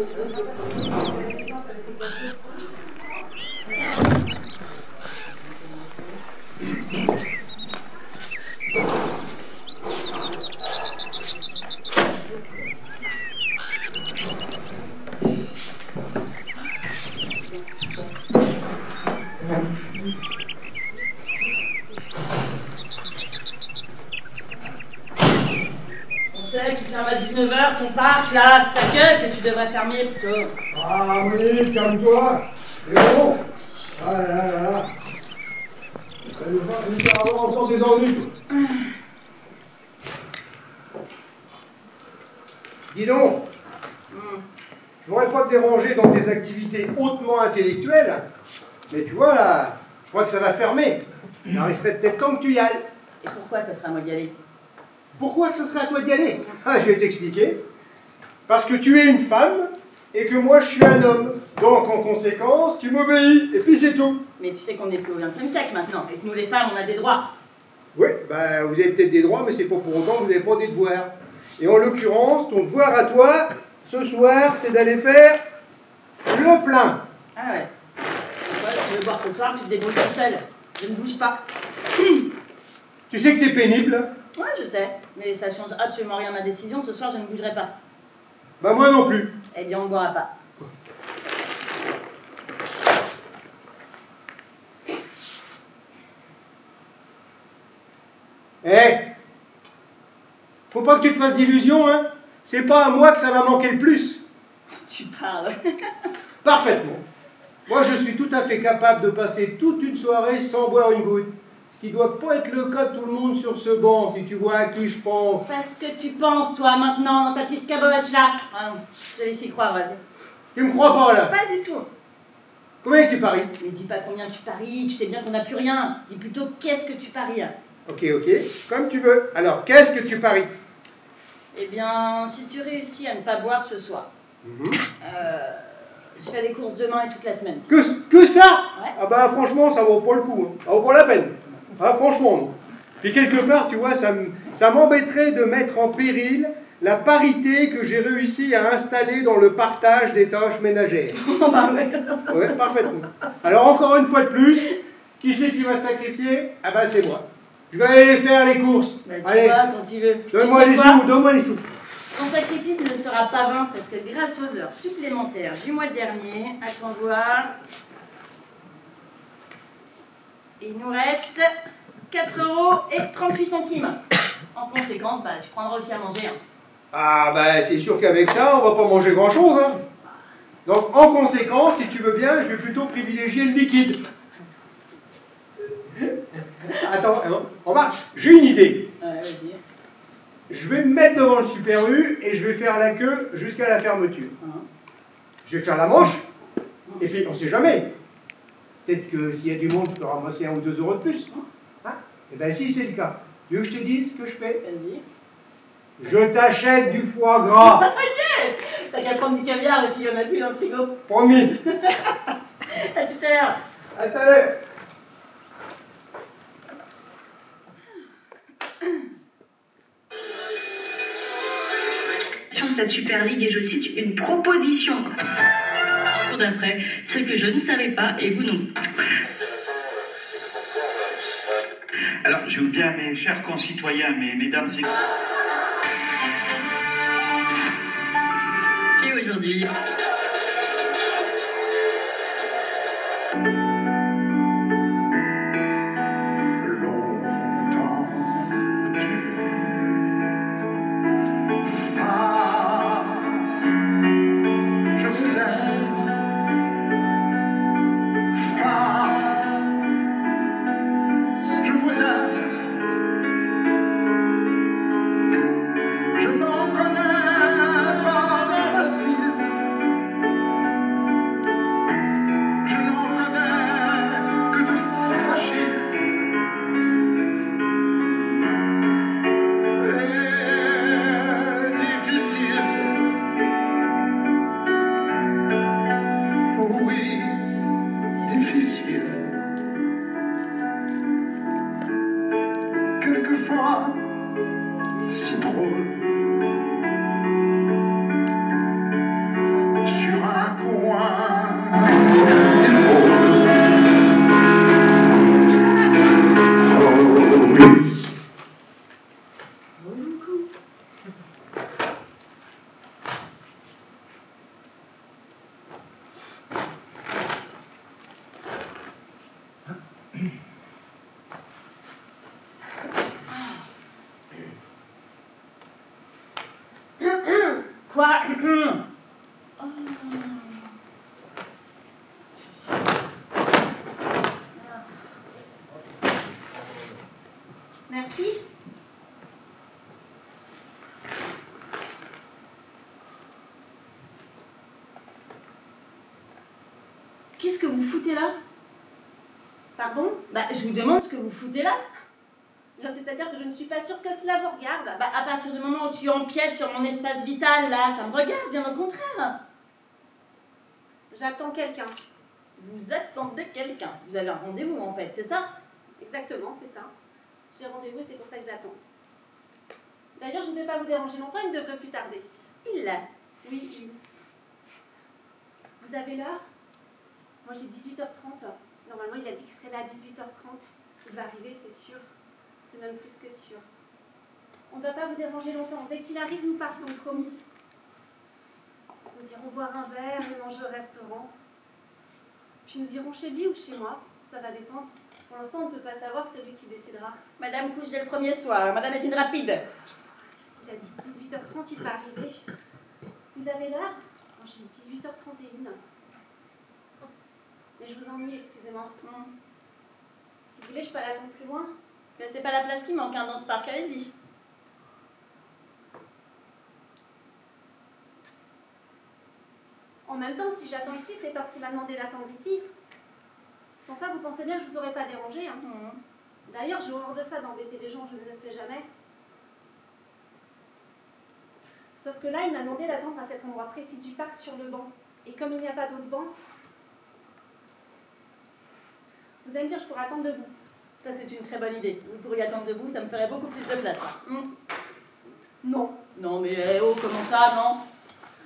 Tu fermes à 19h, ton parc là, c'est ta gueule que tu devrais fermer plutôt. Ah Monique, calme-toi. C'est bon. Ah là là là là. Ça nous faire avoir encore des ennuis. Dis donc, je voudrais pas te déranger dans tes activités hautement intellectuelles, mais tu vois là, je crois que ça va fermer. Alors il serait peut-être temps que tu y ailles. Et pourquoi ça serait à moi d'y aller? Pourquoi que ce serait à toi d'y aller? Ah, je vais t'expliquer. Parce que tu es une femme et que moi je suis un homme. Donc en conséquence, tu m'obéis et puis c'est tout. Mais tu sais qu'on n'est plus au XXe siècle maintenant et que nous les femmes on a des droits. Oui, bah vous avez peut-être des droits, mais c'est pas pour autant que vous n'avez pas des devoirs. Et en l'occurrence, ton devoir à toi, ce soir, c'est d'aller faire le plein. Ah ouais. Ouais, tu veux boire ce soir, tu te débrouilles tout seul. Je ne bouge pas. Tu sais que t'es pénible? Ouais, je sais. Mais ça change absolument rien à ma décision. Ce soir, je ne bougerai pas. Bah moi non plus. Eh bien, on ne boira pas. Eh, faut pas que tu te fasses d'illusions, hein. C'est pas à moi que ça va manquer le plus. Tu parles. Parfaitement. Moi, je suis tout à fait capable de passer toute une soirée sans boire une goutte. Ce qui doit pas être le cas de tout le monde sur ce banc, si tu vois à qui je pense. Parce que tu penses, toi, maintenant, dans ta petite caboche là. Ah, je te laisse y croire, vas-y. Tu me crois pas, là? Pas du tout. Combien tu paries? Mais dis pas combien tu paries, tu sais bien qu'on n'a plus rien. Dis plutôt qu'est-ce que tu paries. Ok, comme tu veux. Alors, qu'est-ce que tu paries? Eh bien, si tu réussis à ne pas boire ce soir, je fais les courses demain et toute la semaine. Que ça? Ouais. Ah bah franchement, ça vaut pas le coup. Hein. Ça vaut pas la peine. Ah franchement. Non. Puis quelque part, tu vois, ça m'embêterait de mettre en péril la parité que j'ai réussi à installer dans le partage des tâches ménagères. Bah ouais. Ouais, parfaitement. Alors encore une fois de plus, qui c'est qui va se sacrifier? Ah bah c'est moi. Je vais aller faire les courses. Bah, tu allez, vois, quand tu veux. donne-moi les sous, donne-moi les sous. Ton sacrifice ne sera pas vain parce que grâce aux heures supplémentaires du mois dernier, attends voir, il nous reste 4,38 €. En conséquence, bah, tu prendras aussi à manger. Hein. Ah bah c'est sûr qu'avec ça, on va pas manger grand-chose. Hein. Donc en conséquence, si tu veux bien, je vais plutôt privilégier le liquide. Attends, remarque, j'ai une idée. Vas-y. Je vais me mettre devant le Super U et je vais faire la queue jusqu'à la fermeture. Je vais faire la manche, et puis on sait jamais. Peut-être que s'il y a du monde, je peux ramasser 1 ou 2 € de plus. Hein? Et bien si c'est le cas, tu veux que je te dise ce que je fais? Vas-y. Je t'achète du foie gras. Yes. T'as qu'à prendre du caviar aussi, il y en a plus dans le frigo. Promis. À tout à l'heure. À tout à l'heure. De cette Super League et je cite une proposition. D'après ce que je ne savais pas et vous non. Alors, je vous dis à mes chers concitoyens, mesdames Et aujourd'hui. quoi? Oh. Merci. Qu'est-ce que vous foutez là? Pardon? Bah, je vous demande ce que vous foutez là. C'est-à-dire que je ne suis pas sûre que cela vous regarde. Bah, à partir du moment où tu empiètes sur mon espace vital, là, ça me regarde, bien au contraire. J'attends quelqu'un. Vous attendez quelqu'un. Vous avez un rendez-vous, en fait, c'est ça? Exactement, c'est ça. J'ai rendez-vous, c'est pour ça que j'attends. D'ailleurs, je ne vais pas vous déranger longtemps, il ne devrait plus tarder. Il l'a. Oui, il. Vous avez l'heure? Moi, j'ai 18h30. Normalement, il a dit qu'il serait là à 18h30. Il va arriver, c'est sûr. C'est même plus que sûr. On ne doit pas vous déranger longtemps. Dès qu'il arrive, nous partons, promis. Nous irons boire un verre et manger au restaurant. Puis nous irons chez lui ou chez moi. Ça va dépendre. Pour l'instant, on ne peut pas savoir, c'est lui qui décidera. Madame couche dès le premier soir. Madame est une rapide. Il a dit 18h30, il va arriver. Vous avez l'heure? Moi, j'ai 18h31. Mais je vous ennuie, excusez-moi. Si vous voulez, je peux aller attendre plus loin. Mais c'est pas la place qui manque, hein, dans ce parc, allez-y. En même temps, si j'attends ici, c'est parce qu'il m'a demandé d'attendre ici. Sans ça, vous pensez bien que je vous aurais pas dérangé. Hein. D'ailleurs, j'ai horreur de ça, d'embêter les gens, je ne le fais jamais. Sauf que là, il m'a demandé d'attendre à cet endroit précis du parc sur le banc. Et comme il n'y a pas d'autre banc, vous allez me dire, je pourrais attendre debout. Ça, c'est une très bonne idée. Vous pourriez attendre debout, ça me ferait beaucoup plus de place. Non. Non, mais oh, comment ça, non?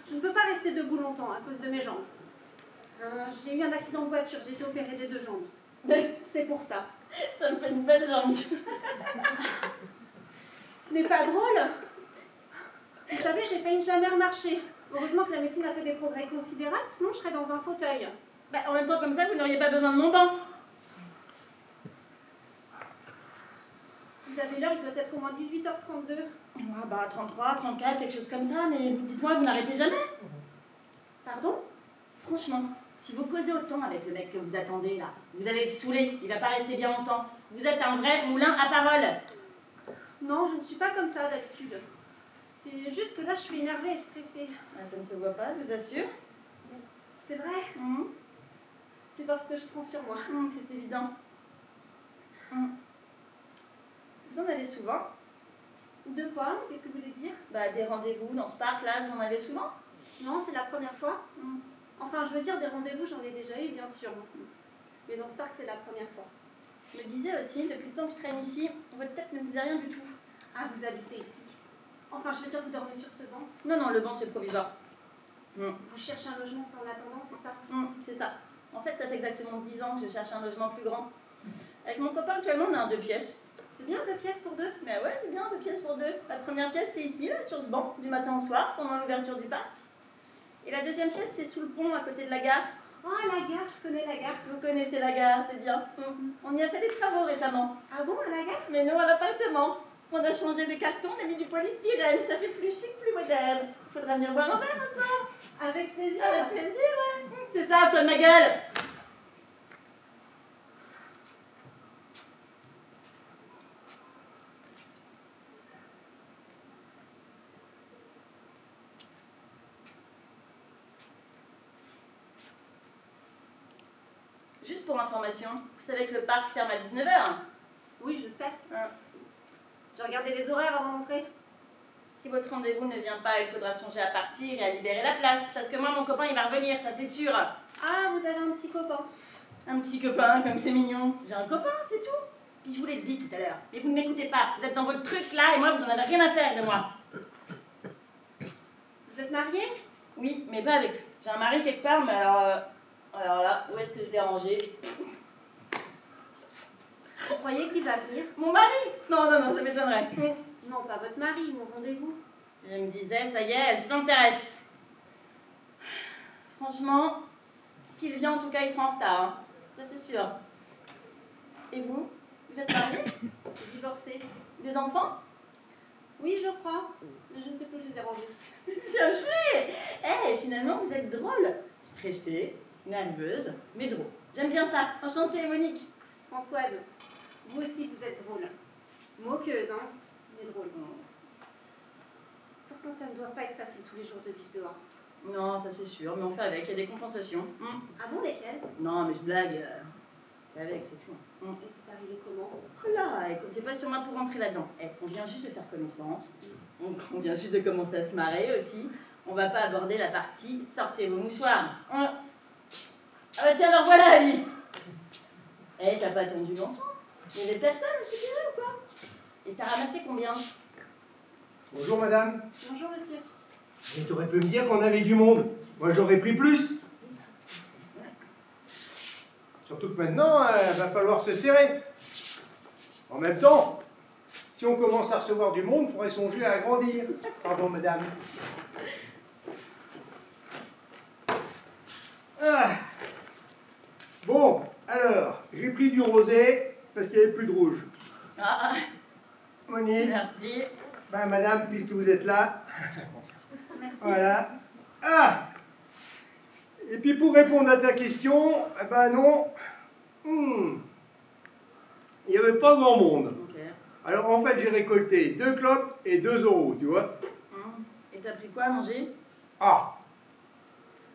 Je ne peux pas rester debout longtemps à cause de mes jambes. J'ai eu un accident de voiture, j'ai été opérée des 2 jambes. C'est pour ça. Ça me fait une belle jambe. Ce n'est pas drôle. Vous savez, j'ai failli jamais remarcher. Heureusement que la médecine a fait des progrès considérables, sinon je serais dans un fauteuil. Bah, en même temps, comme ça, vous n'auriez pas besoin de mon banc. Vous avez l'heure, il doit être au moins 18h32. Ah bah, 33, 34, quelque chose comme ça, mais dites-moi, vous n'arrêtez jamais? Pardon? Franchement, si vous causez autant avec le mec que vous attendez, là, vous allez le saouler, il va pas rester bien longtemps. Vous êtes un vrai moulin à parole. Non, je ne suis pas comme ça d'habitude. C'est juste que là, je suis énervée et stressée. Ah, ça ne se voit pas, je vous assure. C'est vrai? C'est parce que je prends sur moi. C'est évident. Vous en avez souvent? De quoi? Qu'est-ce que vous voulez dire? Bah, des rendez-vous dans ce parc-là, vous en avez souvent? Non, c'est la première fois. Enfin, je veux dire, des rendez-vous, j'en ai déjà eu, bien sûr. Mais dans ce parc, c'est la première fois. Je me disais aussi, depuis le temps que je traîne ici, votre tête ne me disait rien du tout. Ah, vous habitez ici. Enfin, je veux dire, vous dormez sur ce banc. Non, non, le banc, c'est provisoire. Vous cherchez un logement, c'est en attendant, c'est ça? C'est ça. En fait, ça fait exactement 10 ans que je cherche un logement plus grand. Avec mon copain, actuellement, on a un 2 pièces. C'est bien 2 pièces pour 2? Mais ouais, c'est bien, 2 pièces pour 2. La première pièce, c'est ici, là, sur ce banc, du matin au soir, pendant l'ouverture du parc. Et la deuxième pièce, c'est sous le pont, à côté de la gare. Oh, la gare, je connais la gare. Vous connaissez la gare, c'est bien. On y a fait des travaux récemment. Ah bon, à la gare? Mais non, à l'appartement. On a changé de carton, on a mis du polystyrène. Ça fait plus chic, plus moderne. Il faudra venir boire un verre un soir. Avec plaisir. Avec plaisir, ouais. C'est ça, toi de ma gueule. Juste pour information, vous savez que le parc ferme à 19h. Oui, je sais. J'ai regardé les horaires avant d'entrer. Si votre rendez-vous ne vient pas, il faudra songer à partir et à libérer la place. Parce que moi, mon copain, il va revenir, ça c'est sûr. Ah, vous avez un petit copain. Un petit copain, comme c'est mignon. J'ai un copain, c'est tout. Puis je vous l'ai dit tout à l'heure. Mais vous ne m'écoutez pas. Vous êtes dans votre truc là et moi, vous n'en avez rien à faire de moi. Vous êtes mariée? Oui, mais pas avec lui. J'ai un mari quelque part, mais alors là, où est-ce que je l'ai rangé? Vous croyez qu'il va venir? Mon mari? Non, non, non, ça m'étonnerait. Non, pas votre mari, mon rendez-vous. Je me disais, ça y est, elle s'intéresse. Franchement, s'il vient, en tout cas, il sera en retard. Hein. Ça, c'est sûr. Et vous? Vous êtes mariés? Je suis divorcée. Des enfants? Oui, je crois. Mais je ne sais plus où je les ai rangés. Bien joué. Eh, finalement, vous êtes drôle. Stressée, nerveuse, mais drôle. J'aime bien ça. Enchantée, Monique. Françoise, vous aussi vous êtes drôle. Moqueuse, hein, mais drôle. Pourtant, ça ne doit pas être facile tous les jours de vivre dehors. Non, ça c'est sûr, mais on fait avec. Il y a des compensations. Ah bon, lesquelles? Non, mais je blague. C'est avec, c'est tout. Et c'est arrivé comment? Oh là, comptez pas sur moi pour rentrer là-dedans. Eh, on vient juste de faire connaissance. On vient juste de commencer à se marrer aussi. On va pas aborder la partie sortez vos mouchoirs. Ah bah tiens, alors voilà, lui. Eh, t'as pas attendu longtemps? Il y avait personne à suggérer ou quoi? Et t'as ramassé combien? Bonjour madame. Bonjour monsieur. Mais t'aurais pu me dire qu'on avait du monde. Moi j'aurais pris plus. Surtout que maintenant, il va falloir se serrer. En même temps, si on commence à recevoir du monde, il faudrait songer à agrandir. Pardon madame. Ah. Bon, alors, j'ai pris du rosé parce qu'il n'y avait plus de rouge. Ah, Monique, merci. ben, madame, puisque vous êtes là, Merci. voilà. Ah! Et puis pour répondre à ta question, eh ben non, il n'y avait pas grand monde. Ok. Alors en fait, j'ai récolté 2 clopes et 2 euros, tu vois. Et t'as pris quoi à manger? Ah!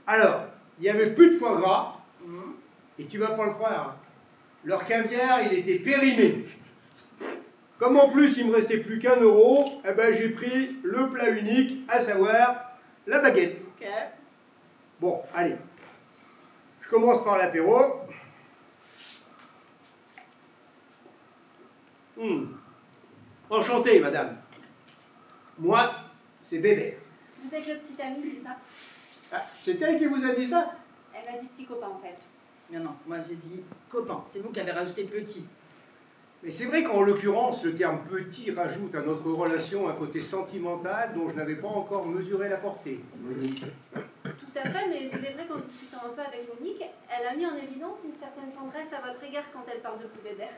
Alors, il n'y avait plus de foie gras, et tu vas pas le croire, leur caviar, il était périmé. Comme en plus, il me restait plus qu'1 euro, eh ben, j'ai pris le plat unique, à savoir la baguette. Ok. Bon, allez. Je commence par l'apéro. Enchanté, madame. Moi, c'est Bébert. Vous êtes le petit ami, c'est ça? Ah, c'est elle qui vous a dit ça? Elle m'a dit petit copain en fait. Non, non, moi j'ai dit copain. C'est vous qui avez rajouté petit. Mais c'est vrai qu'en l'occurrence, le terme petit rajoute à notre relation un côté sentimental dont je n'avais pas encore mesuré la portée. Tout à fait, mais il est vrai qu'en discutant un peu avec Monique, elle a mis en évidence une certaine tendresse à votre égard quand elle parle de vous, Bébert.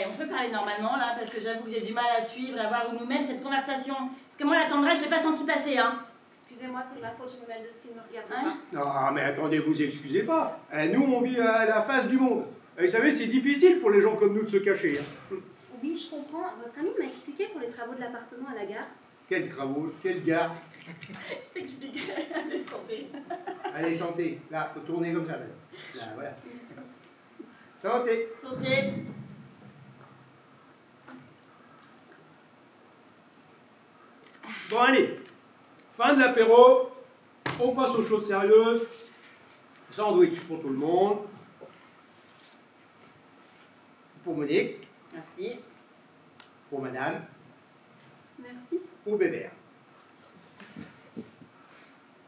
On peut parler normalement là, parce que j'avoue que j'ai du mal à suivre, à voir où nous mène cette conversation. Parce que moi, la tendresse, je l'ai pas senti passer, hein. Excusez-moi, c'est de ma faute, je me mêle de ce qui ne me regarde Hein? pas. Non, mais attendez, vous excusez pas. Nous, on vit à la face du monde. Et vous savez, c'est difficile pour les gens comme nous de se cacher. Hein. Oui, je comprends. Votre ami m'a expliqué pour les travaux de l'appartement à la gare. Quels travaux, quelle gare. Je t'expliquerai. Allez, santé. Allez, santé. Là, faut tourner comme ça. Là, voilà. Santé. Santé. Bon, allez. Fin de l'apéro. On passe aux choses sérieuses. Sandwich pour tout le monde. Pour Monique. Merci. Pour madame. Merci. Pour Bébert.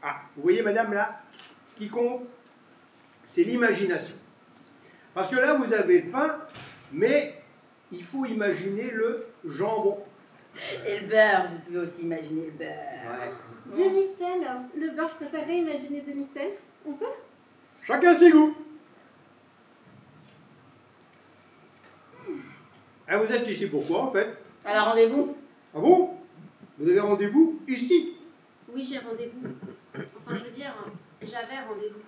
Ah, vous voyez madame là, ce qui compte, c'est l'imagination. Parce que là, vous avez le pain, mais il faut imaginer le jambon. Et le beurre, vous pouvez aussi imaginer le beurre. Demi-sel. Le beurre, je préférerais imaginer demi-sel. On peut? Chacun ses goûts. Ah, vous êtes ici pourquoi en fait? Alors, rendez-vous? Ah bon? Vous avez rendez-vous ici? Oui, j'ai rendez-vous. Enfin, je veux dire, j'avais rendez-vous.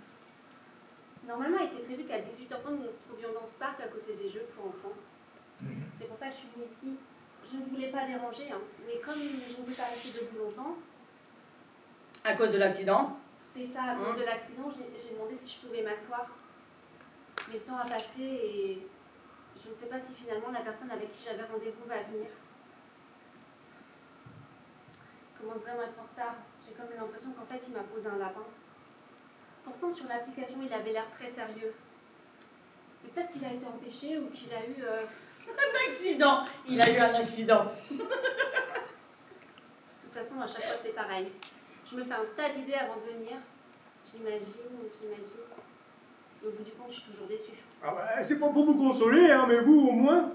Normalement, il était prévu qu'à 18h30, nous nous retrouvions dans ce parc à côté des jeux pour enfants. C'est pour ça que je suis venue ici. Je ne voulais pas déranger, hein, mais comme je ne voulais pas rester debout longtemps, À cause de l'accident? c'est ça, à cause de l'accident, j'ai demandé si je pouvais m'asseoir. Mais le temps a passé et je ne sais pas si finalement la personne avec qui j'avais rendez-vous va venir. Je commence vraiment à être en retard. J'ai comme l'impression qu'en fait, il m'a posé un lapin. Pourtant, sur l'application, il avait l'air très sérieux. Mais peut-être qu'il a été empêché ou qu'il a eu... Un accident. Il a eu un accident. De toute façon, à chaque fois, c'est pareil. Je me fais un tas d'idées avant de venir. J'imagine. Et au bout du compte, je suis toujours déçue. Ah bah, c'est pas pour vous consoler, hein, mais vous, au moins,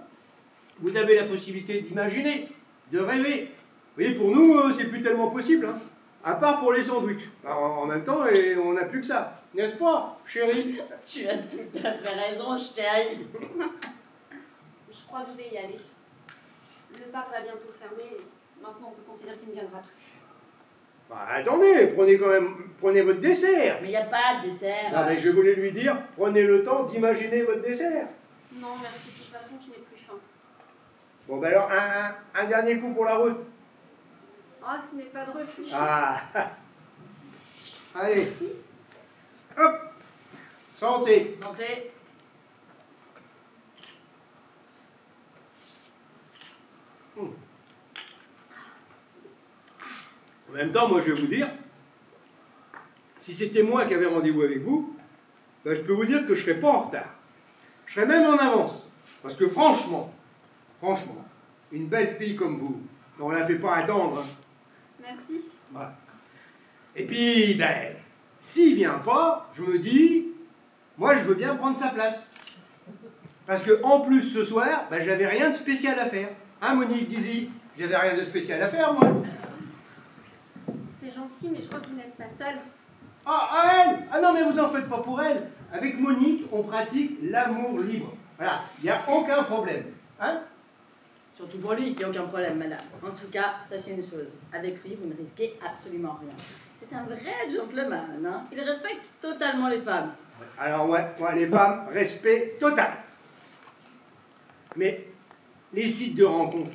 vous avez la possibilité d'imaginer, de rêver. Vous voyez, pour nous, c'est plus tellement possible, hein, à part pour les sandwichs. Alors, en même temps, on n'a plus que ça. N'est-ce pas, chérie? Tu as tout à fait raison, chérie. Je crois que je vais y aller. Le parc va bientôt fermer. Maintenant, on peut considérer qu'il ne viendra plus. Bah attendez, prenez votre dessert. Mais il n'y a pas de dessert. Non mais je voulais lui dire, prenez le temps d'imaginer votre dessert. Non, merci, de toute façon, je n'ai plus faim. Bon ben alors, un dernier coup pour la route. Ah, ce n'est pas de refus. Ah. Allez. Hop. Santé. Santé. En même temps, moi je vais vous dire, si c'était moi qui avais rendez-vous avec vous, ben, je peux vous dire que je ne serais pas en retard. Je serais même en avance. Parce que franchement, une belle fille comme vous, on ne la fait pas attendre. Hein. Merci. Voilà. Et puis, ben, s'il vient pas, je me dis, moi je veux bien prendre sa place. Parce que en plus ce soir, ben, j'avais rien de spécial à faire. Hein Monique, Dizzy, j'avais rien de spécial à faire moi. C'est gentil, mais je crois que vous n'êtes pas seul. Ah, elle! Ah non, mais vous en faites pas pour elle. Avec Monique, on pratique l'amour libre. Voilà, il n'y a aucun problème. Hein? Surtout pour lui, il n'y a aucun problème, madame. En tout cas, sachez une chose. Avec lui, vous ne risquez absolument rien. C'est un vrai gentleman, hein. Il respecte totalement les femmes. Alors ouais, moi les femmes, respect total. Mais les sites de rencontres,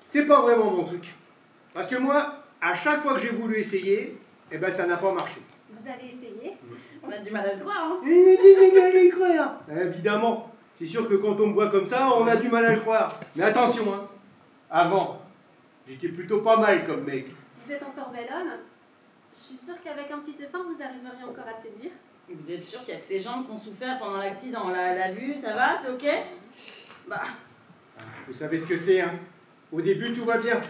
c'est pas vraiment mon truc. Parce que moi, à chaque fois que j'ai voulu essayer, eh ben ça n'a pas marché. Vous avez essayé? On a du mal à le croire, hein. Allez croire. Évidemment, c'est sûr que quand on me voit comme ça, on a du mal à le croire. Mais attention, hein. Avant, j'étais plutôt pas mal comme mec. Vous êtes encore belle homme. Je suis sûre qu'avec un petit effort, vous arriveriez encore à séduire. Et vous êtes sûr qu'il y a que les jambes qui ont souffert pendant l'accident? La vue, ça va? C'est ok? Bah. Vous savez ce que c'est, hein? Au début, tout va bien.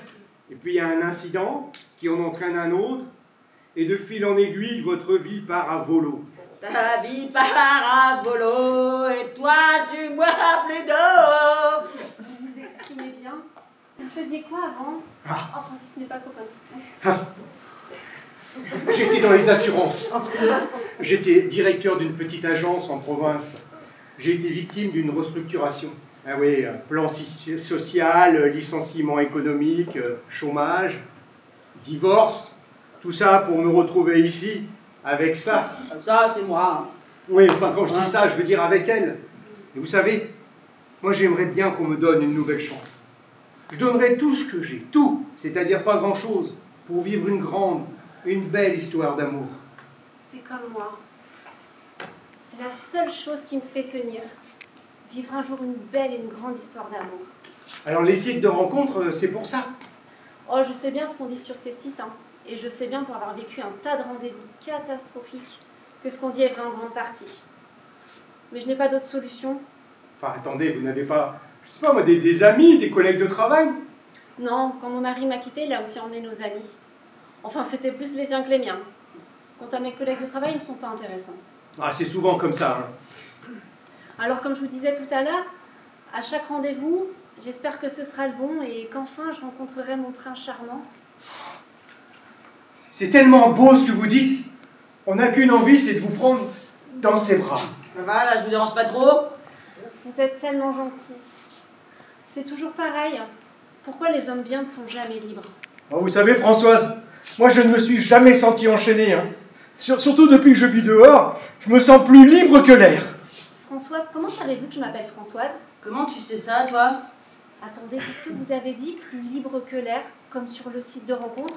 Et puis il y a un incident qui en entraîne un autre. Et de fil en aiguille, votre vie part à volo. Ta vie part à volo et toi tu bois plus d'eau. Vous vous exprimez bien. Vous faisiez quoi avant? Enfin, si ce n'est pas trop indiscret. J'étais dans les assurances. J'étais directeur d'une petite agence en province. J'ai été victime d'une restructuration. Ah oui, plan social, licenciement économique, chômage, divorce. Tout ça pour me retrouver ici, avec ça. Ça, c'est moi. Oui, enfin, quand je dis ça, je veux dire avec elle. Et vous savez, moi j'aimerais bien qu'on me donne une nouvelle chance. Je donnerais tout ce que j'ai, tout, c'est-à-dire pas grand-chose, pour vivre une grande, une belle histoire d'amour. C'est comme moi. C'est la seule chose qui me fait tenir. Vivre un jour une belle et une grande histoire d'amour. Alors les sites de rencontres, c'est pour ça. Oh, je sais bien ce qu'on dit sur ces sites, hein. Et je sais bien pour avoir vécu un tas de rendez-vous catastrophiques que ce qu'on dit est vrai en grande partie. Mais je n'ai pas d'autre solution. Enfin, attendez, vous n'avez pas, je sais pas moi, des amis, des collègues de travail? Non, quand mon mari m'a quitté, il a aussi emmené nos amis. Enfin, c'était plus les siens que les miens. Quant à mes collègues de travail, ils ne sont pas intéressants. Ah, c'est souvent comme ça, hein. Alors, comme je vous disais tout à l'heure, à chaque rendez-vous, j'espère que ce sera le bon et qu'enfin je rencontrerai mon prince charmant. C'est tellement beau ce que vous dites. On n'a qu'une envie, c'est de vous prendre dans ses bras. Ça va, là, je vous dérange pas trop? Vous êtes tellement gentil. C'est toujours pareil. Pourquoi les hommes bien ne sont jamais libres? Oh, vous savez, Françoise, moi je ne me suis jamais senti enchaîné. Hein. Surtout depuis que je vis dehors, je me sens plus libre que l'air. Françoise, comment savez-vous que je m'appelle Françoise? Comment tu sais ça, toi? Attendez, qu'est-ce que vous avez dit? Plus libre que l'air, comme sur le site de rencontre?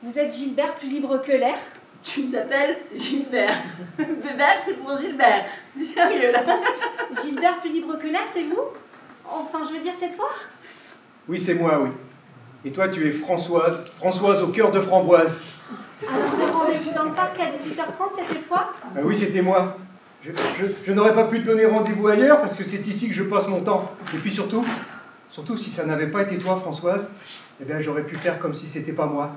Vous êtes Gilbert, plus libre que l'air? Tu t'appelles Gilbert. Bébert, c'est pour Gilbert. Du sérieux, là? Gilbert, plus libre que l'air, c'est vous? Enfin, je veux dire, c'est toi? Oui, c'est moi, oui. Et toi, tu es Françoise, Françoise au cœur de framboise. Alors, le rendez-vous dans le parc à 18h30, c'était toi? Oui, c'était moi. Je n'aurais pas pu te donner rendez-vous ailleurs parce que c'est ici que je passe mon temps. Et puis surtout si ça n'avait pas été toi, Françoise, eh bien j'aurais pu faire comme si c'était pas moi.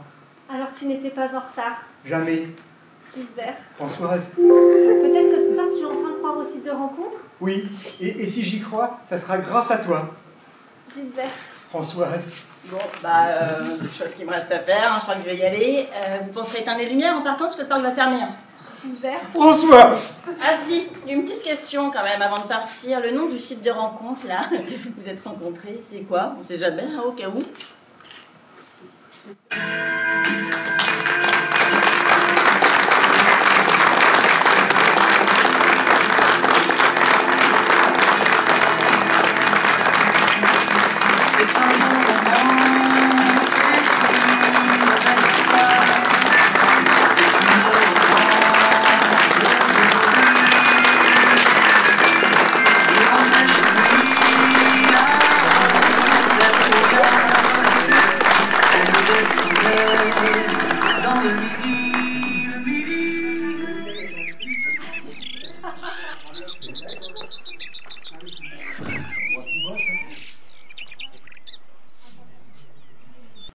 Alors, tu n'étais pas en retard? Jamais. Gilbert. Françoise. Peut-être que ce soir, tu vas enfin croire au site de rencontre? Oui, et si j'y crois, ça sera grâce à toi. Gilbert. Françoise. Bon, chose qu'il me reste à faire, hein, je crois que je vais y aller. Vous penserez éteindre les lumières en partant parce que le parc va fermer. Hein. Gilbert. François. Ah si, une petite question quand même avant de partir. Le nom du site de rencontre, là, vous êtes rencontrés, c'est quoi? On sait jamais, hein, au cas où.